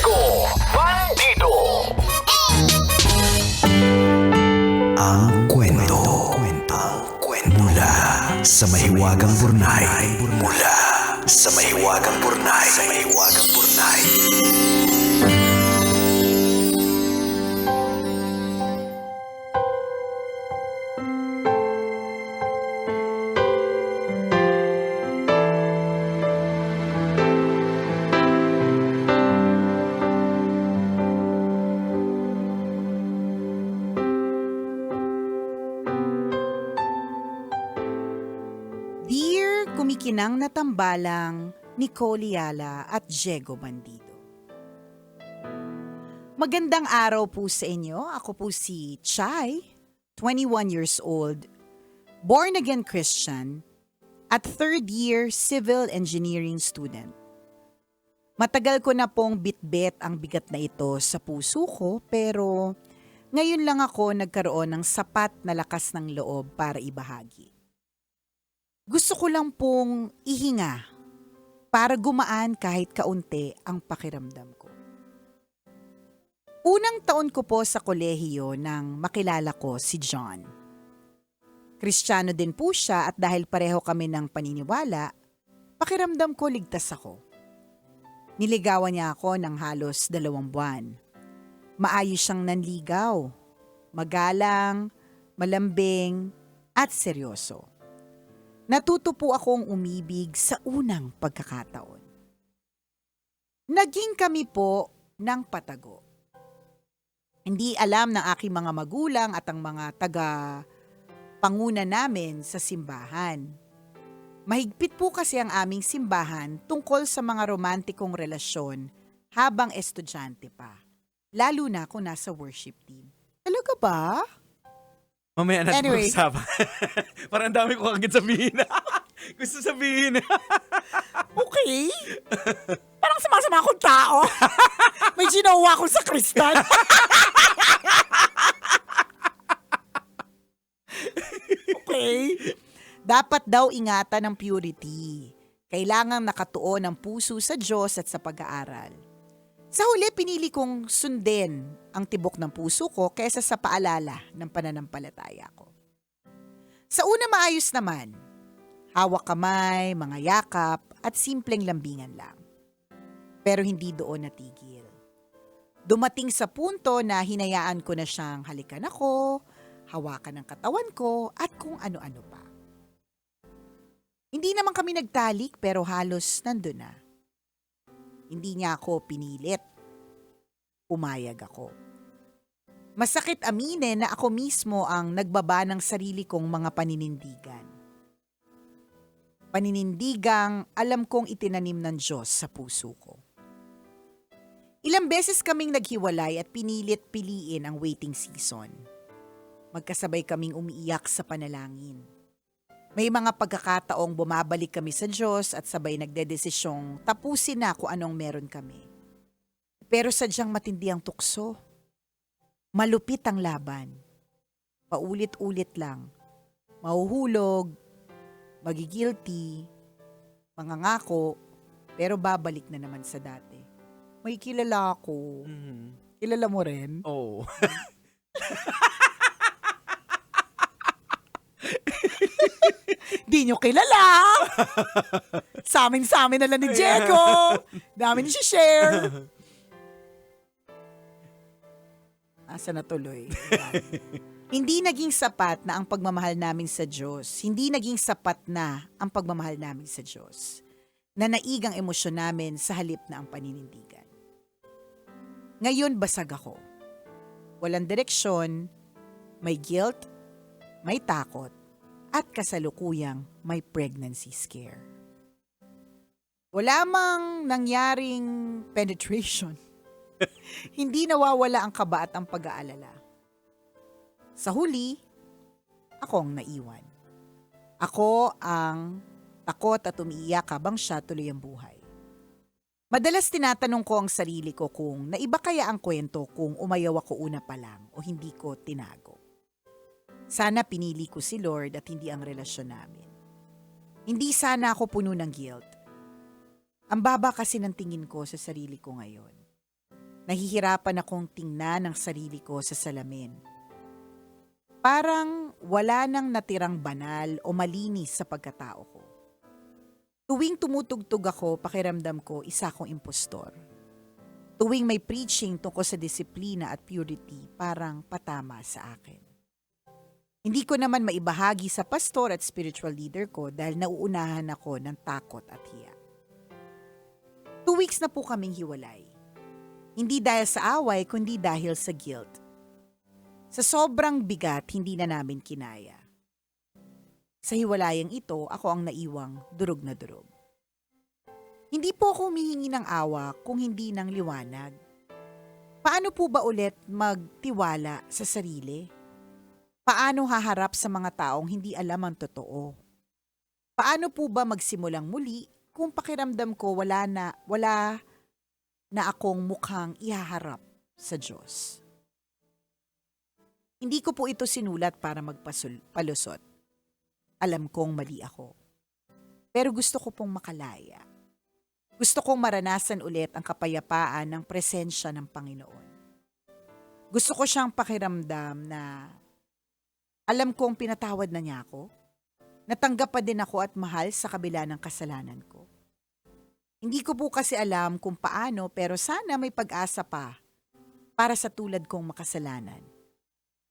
Bandido. Ang kwento. Mula sa mahiwagang burnay. Mula sa mahiwagang burnay. Dear kumikinang na tambalang Nicole Yala at Diego Bandido. Magandang araw po sa inyo. Ako po si Chai, 21 years old, born-again Christian, at third-year civil engineering student. Matagal ko na pong bitbit ang bigat na ito sa puso ko, pero ngayon lang ako nagkaroon ng sapat na lakas ng loob para ibahagi. Gusto ko lang pong ihinga para gumaan kahit kaunti ang pakiramdam ko. Unang taon ko po sa kolehiyo nang makilala ko si John. Kristiyano din po siya at dahil pareho kami ng paniniwala, pakiramdam ko ligtas ako. Niligawan niya ako ng halos 2 buwan. Maayos siyang nanligaw, magalang, malambing at seryoso. Natuto po akong umibig sa unang pagkakataon. Naging kami po ng patago. Hindi alam ng aking mga magulang at ang mga taga-panguna namin sa simbahan. Mahigpit po kasi ang aming simbahan tungkol sa mga romantikong relasyon habang estudyante pa. Lalo na kung nasa worship team. Talaga ba? Mamaya natin Anyway. pag-usapan. Parang dami ko agad sabihin. Gusto sabihin. Okay. Parang sama-sama akong tao. May ginawa akong sa kristal. Okay. Dapat daw ingatan ng purity. Kailangang nakatuon ang puso sa Diyos at sa pag-aaral. Sa huli, pinili kong sundin ang tibok ng puso ko kaysa sa paalala ng pananampalataya ko. Sa una maayos naman, hawak kamay, mga yakap at simpleng lambingan lang. Pero hindi doon natigil. Dumating sa punto na hinayaan ko na siyang halikan ako, hawakan ang katawan ko at kung ano-ano pa. Hindi naman kami nagtalik pero halos nandun na. Hindi niya ako pinilit. Pumayag ako. Masakit aminin na ako mismo ang nagbaba ng sarili kong mga paninindigan. Paninindigang alam kong itinanim ng Diyos sa puso ko. Ilang beses kaming naghiwalay at pinilit piliin ang waiting season. Magkasabay kaming umiiyak sa panalangin. May mga pagkakataong bumabalik kami sa Diyos at sabay nagdedesisyong tapusin na kung anong meron kami. Pero sadyang matindi ang tukso. Malupit ang laban. Paulit-ulit lang. Mahuhulog, magigilty, mangangako, pero babalik na naman sa dati. May kilala ako. Kilala mo rin? Oh. Di nyo kilala. Sa amin na lang ni Diego. Dami niyo share. Asa na tuloy. Hindi naging sapat na ang pagmamahal namin sa Diyos. Hindi naging sapat na ang pagmamahal namin sa Diyos. Nanaig ang emosyon namin sa halip na ang paninindigan. Ngayon basag ako. Walang direksyon, may guilt, may takot, at kasalukuyang may pregnancy scare. Wala mang nangyaring penetration. Hindi nawawala ang kaba at ang pag-aalala. Sa huli, ako ang naiwan. Ako ang takot at umiiyak habang siya tuloy ang buhay. Madalas tinatanong ko ang sarili ko kung naiba kaya ang kwento kung umayaw ako una pa lang o hindi ko tinago. Sana pinili ko si Lord at hindi ang relasyon namin. Hindi sana ako puno ng guilt. Ang baba kasi ng tingin ko sa sarili ko ngayon. Nahihirapan akong tingnan ang sarili ko sa salamin. Parang wala nang natirang banal o malinis sa pagkatao ko. Tuwing tumutugtog ako, pakiramdam ko isa akong impostor. Tuwing may preaching tungkol sa disiplina at purity, parang patama sa akin. Hindi ko naman maibahagi sa pastor at spiritual leader ko dahil nauunahan ako ng takot at hiya. 2 weeks na po kaming hiwalay. Hindi dahil sa away, kundi dahil sa guilt. Sa sobrang bigat, hindi na namin kinaya. Sa hiwalayang ito, ako ang naiwang durog na durog. Hindi po ako humihingi ng awa kung hindi ng liwanag. Paano po ba ulit magtiwala sa sarili? Paano haharap sa mga taong hindi alam ang totoo? Paano po ba magsimulang muli kung pakiramdam ko wala na akong mukhang ihaharap sa Diyos? Hindi ko po ito sinulat para magpalusot. Alam kong mali ako. Pero gusto ko pong makalaya. Gusto kong maranasan ulit ang kapayapaan ng presensya ng Panginoon. Gusto ko siyang pakiramdam na alam kong pinatawad na niya ako. Natanggap pa din ako at mahal sa kabila ng kasalanan ko. Hindi ko po kasi alam kung paano pero sana may pag-asa pa para sa tulad kong makasalanan.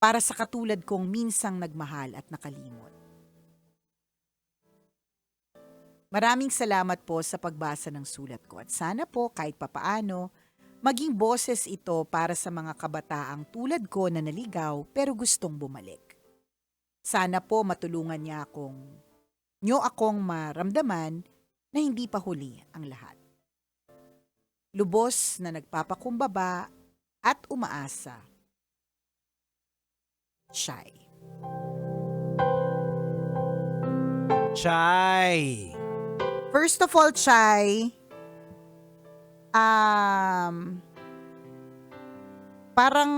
Para sa katulad kong minsang nagmahal at nakalimot. Maraming salamat po sa pagbasa ng sulat ko at sana po kahit papaano maging boses ito para sa mga kabataang tulad ko na naligaw pero gustong bumalik. Sana po matulungan niyo akong maramdaman na hindi pa huli ang lahat. Lubos na nagpapakumbaba at umaasa. Shy. Chay. First of all, Chay, parang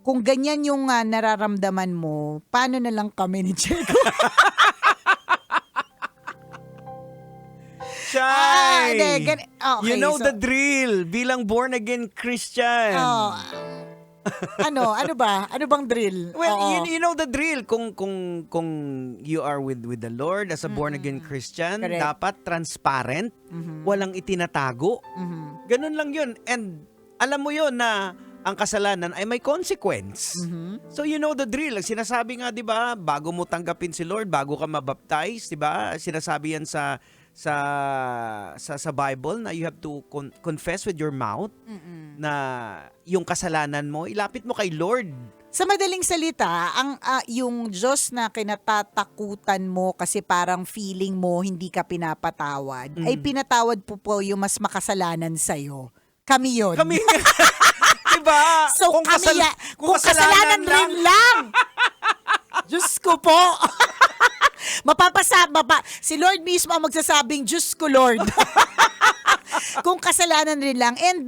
kung ganyan yung nararamdaman mo, paano na lang kami ni Checo? Chay. Okay, You know the drill. Bilang born again Christian. Ano ba? Ano bang drill? Well, you know the drill. Kung you are with the Lord as a born again Christian, Correct. dapat transparent, walang itinatago. Ganun lang 'yun. And alam mo 'yun na ang kasalanan ay may consequence. So you know the drill. Sinasabi nga 'di ba, bago mo tanggapin si Lord, bago ka mabaptize, 'di ba? Sinasabi yan sa Bible na you have to confess with your mouth na yung kasalanan mo, ilapit mo kay Lord. Sa madaling salita, yung Diyos na kinatatakutan mo kasi parang feeling mo hindi ka pinapatawad, ay pinatawad po yung mas makasalanan sa'yo. Kami yun. Kami, diba? So kung kasalanan rin lang. Diyos ko po. Si Lord mismo ang magsasabing, Diyos ko, Lord. Kung kasalanan rin lang. And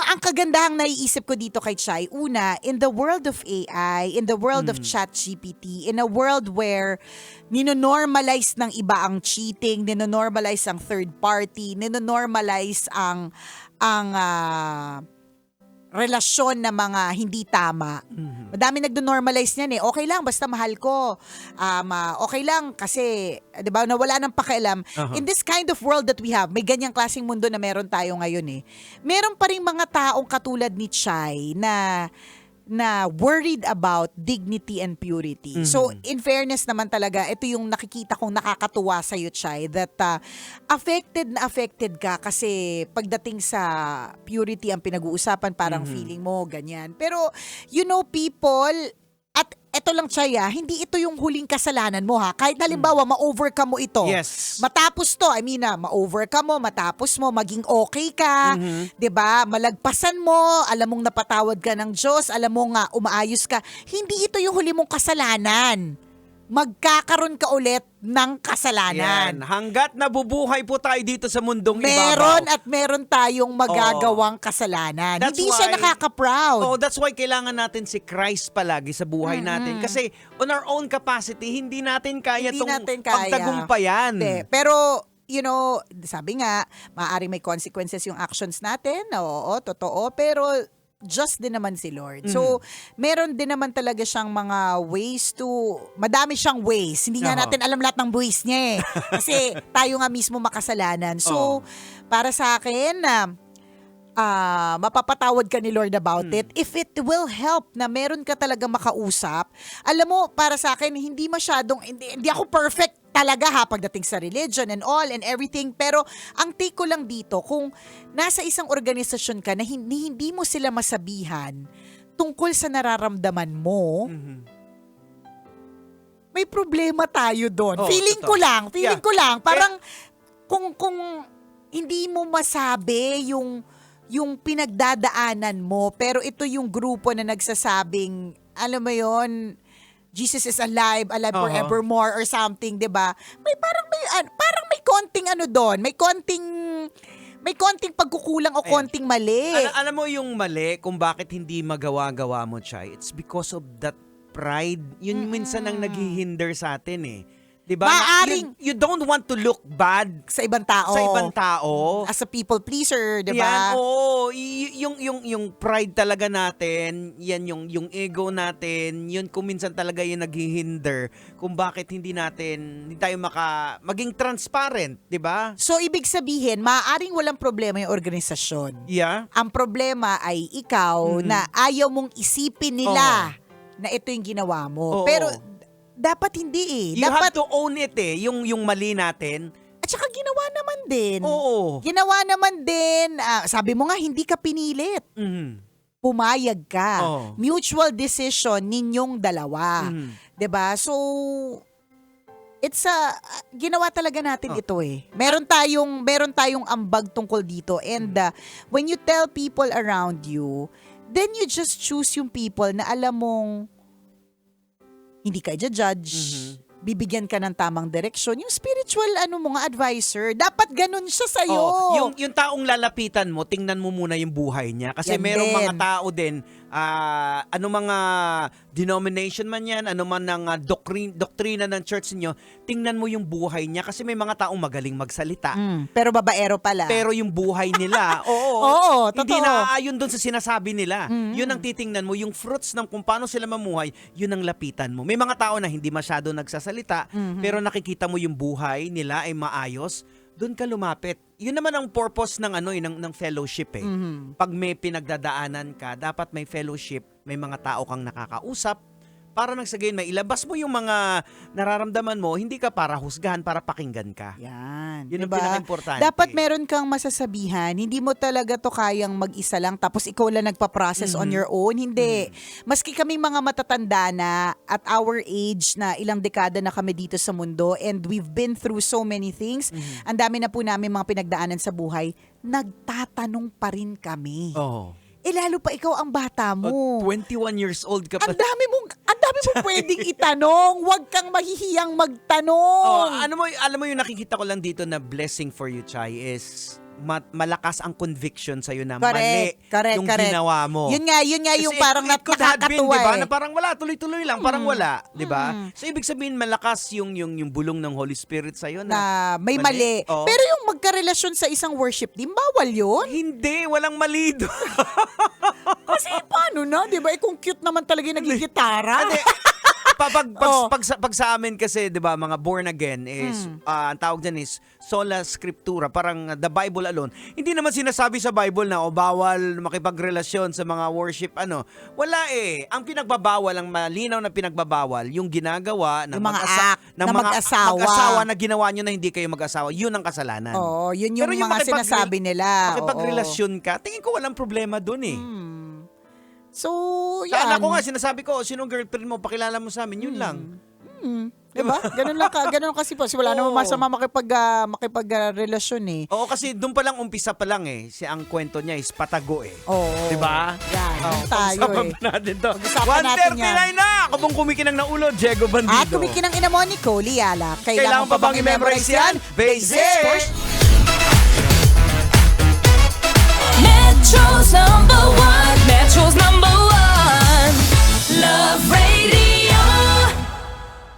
ang kagandahang naiisip ko dito kay Chay, una, in the world of AI, in the world of ChatGPT, in a world where ninonormalize ng iba ang cheating, ninonormalize ang third party, ninonormalize ang relasyon na mga hindi tama. Madami nagdo-normalize niyan eh. Okay lang, basta mahal ko. Okay lang kasi, di ba, nawala ng pakialam. In this kind of world that we have, may ganyang klaseng mundo na meron tayo ngayon eh. Meron pa rin mga taong katulad ni Chay na worried about dignity and purity. So, in fairness naman talaga, ito yung nakikita kong nakakatuwa sa'yo, Chay, that affected ka kasi pagdating sa purity ang pinag-uusapan, parang feeling mo, ganyan. Pero, you know, people, at eto lang, Chay, hindi ito yung huling kasalanan mo, ha? Kahit halimbawa, ma-overcome mo ito. Yes. Matapos to, ma-overcome mo, matapos mo, maging okay ka, 'di ba? Malagpasan mo, alam mong napatawad ka ng Diyos, alam mo nga umaayos ka. Hindi ito yung huli mong kasalanan. Magkakaroon ka ulit ng kasalanan. Yan. Hanggat nabubuhay po tayo dito sa mundong Meron ibabaw. at meron tayong magagawang kasalanan. That's Hindi siya why- nakaka-proud. Oh, that's why kailangan natin si Christ palagi sa buhay natin. Kasi on our own capacity, hindi natin kaya Hindi itong natin kaya. pagtagumpayan. Hindi. Pero sabi nga, maaaring may consequences yung actions natin. Oo, totoo. Pero just din naman si Lord. So, meron din naman talaga siyang mga ways madami siyang ways. Hindi nga Oo. natin alam lahat ng ways niya eh. Kasi tayo nga mismo makasalanan. So, para sa akin, mapapatawad ka ni Lord about it. If it will help na meron ka talaga makausap, alam mo, para sa akin, hindi ako perfect talaga pagdating sa religion and all and everything. Pero ang take ko lang dito, kung nasa isang organisasyon ka na hindi mo sila masabihan tungkol sa nararamdaman mo, may problema tayo doon. Feeling ko lang, parang kung hindi mo masabi yung pinagdadaanan mo, pero ito yung grupo na nagsasabing, alam mo yon, Jesus is alive forevermore or something, 'di ba? Parang may konting doon, may konting pagkukulang o konting mali. Alam mo yung mali kung bakit hindi magawa-gawa mo, Chay? It's because of that pride. Yun minsan ang naghihinder sa atin eh. 'Di ba? Maaring You don't want to look bad sa ibang tao. sa ibang tao. As a people pleaser, 'di Yan, ba? oo. Yung pride talaga natin, yan yung ego natin, yun kung minsan talaga yung naghihinder kung bakit hindi tayo maging transparent, 'di ba? So ibig sabihin, maaaring walang problema yung organisasyon. Yeah. Ang problema ay ikaw na ayaw mong isipin nila na ito yung ginawa mo. Oo. Pero dapat hindi eh. You Dapat, have to own it eh, yung mali natin. at saka ginawa naman din. Oo. Ginawa naman din. Sabi mo nga, hindi ka pinilit. Mhm. Pumayag ka. Oo. Mutual decision ninyong dalawa. 'Di ba? So, ginawa talaga natin ito eh. Meron tayong ambag tungkol dito. And when you tell people around you, then you just choose yung people na alam mong hindi ka i-judge, bibigyan ka ng tamang direksyon. Yung spiritual mga advisor, dapat ganun siya sa'yo. Yung taong lalapitan mo, tingnan mo muna yung buhay niya. Kasi Yan merong din. mga tao din, ano mga denomination man yan, ano man ng doktrina ng church niyo, tingnan mo yung buhay niya. Kasi may mga taong magaling magsalita. Pero babaero pala. Pero yung buhay nila, Oo, hindi totoo. naaayon doon sa sinasabi nila. Yun ang titingnan mo, yung fruits ng kung paano sila mamuhay, yun ang lapitan mo. May mga tao na hindi masyado nagsasalita, pero nakikita mo yung buhay nila ay maayos, doon ka lumapit. Yun naman ang purpose ng ng fellowship eh. Pag may pinagdadaanan ka, dapat may fellowship, may mga tao kang nakakausap, para nang sa gayon may ilabas mo yung mga nararamdaman mo, hindi ka para husgahan, para pakinggan ka. Yan. Yun ang diba? pinaka-importante. Dapat meron kang masasabihan. Hindi mo talaga to kayang mag-isa lang tapos ikaw lang nagpa-process on your own. Hindi. Maski kami mga matatanda na at our age na ilang dekada na kami dito sa mundo and we've been through so many things. Ang dami na po namin mga pinagdaanan sa buhay. Nagtatanong pa rin kami. Oh. Lalo pa ikaw ang bata mo. 21 years old ka pa. Ang dami mong pwedeng itanong. Huwag kang mahihiyang magtanong. Alam mo yung nakikita ko lang dito na blessing for you, Chay, is malakas ang conviction sa'yo na mali yung ginawa mo. Yun nga yung Kasi parang it could have been, nakakatuwa diba? eh. Na parang wala, tuloy-tuloy lang, parang wala, 'di ba? So ibig sabihin malakas yung bulong ng Holy Spirit sa'yo Na may mali. Oo. Pero yung magkarelasyon sa isang worship team, bawal yun. Hindi, walang mali doon. Kasi paano na, di ba? Kung cute naman talaga yung nagigitara. Hindi. Pag sa amin kasi, 'di ba, mga born again is ang tawag diyan is sola scriptura, parang the Bible alone. Hindi naman sinasabi sa Bible na bawal makipagrelasyon sa mga worship Wala eh. Ang pinagbabawal, ang malinaw na pinagbabawal, yung ginagawa ng Yung mga act na mag-asawa. mag-asawa na ginawa nyo na hindi kayo mag-asawa, yun ang kasalanan. Oo, yun yung Pero mga sinasabi nila. Makipagrelasyon ka, tingin ko walang problema dun eh. So, Sa yan. anak ko nga, sinasabi ko, sinong girlfriend mo, pakilala mo sa amin, yun lang. Diba? Ganun kasi po. Wala namang masama makipagrelasyon eh. Oo, kasi doon pa lang, umpisa pa lang eh. Ang kwento niya is patago eh. Oo. Diba? Yan, yun tayo Pag-usapan eh. pa natin to. Pag-usapan natin 1:39 na! Ako pong kumikinang na ulo, Diego Bandido. At kumikinang ina mo, Nicole Yala. Kailangan pa bang i-memorize yan? Basic!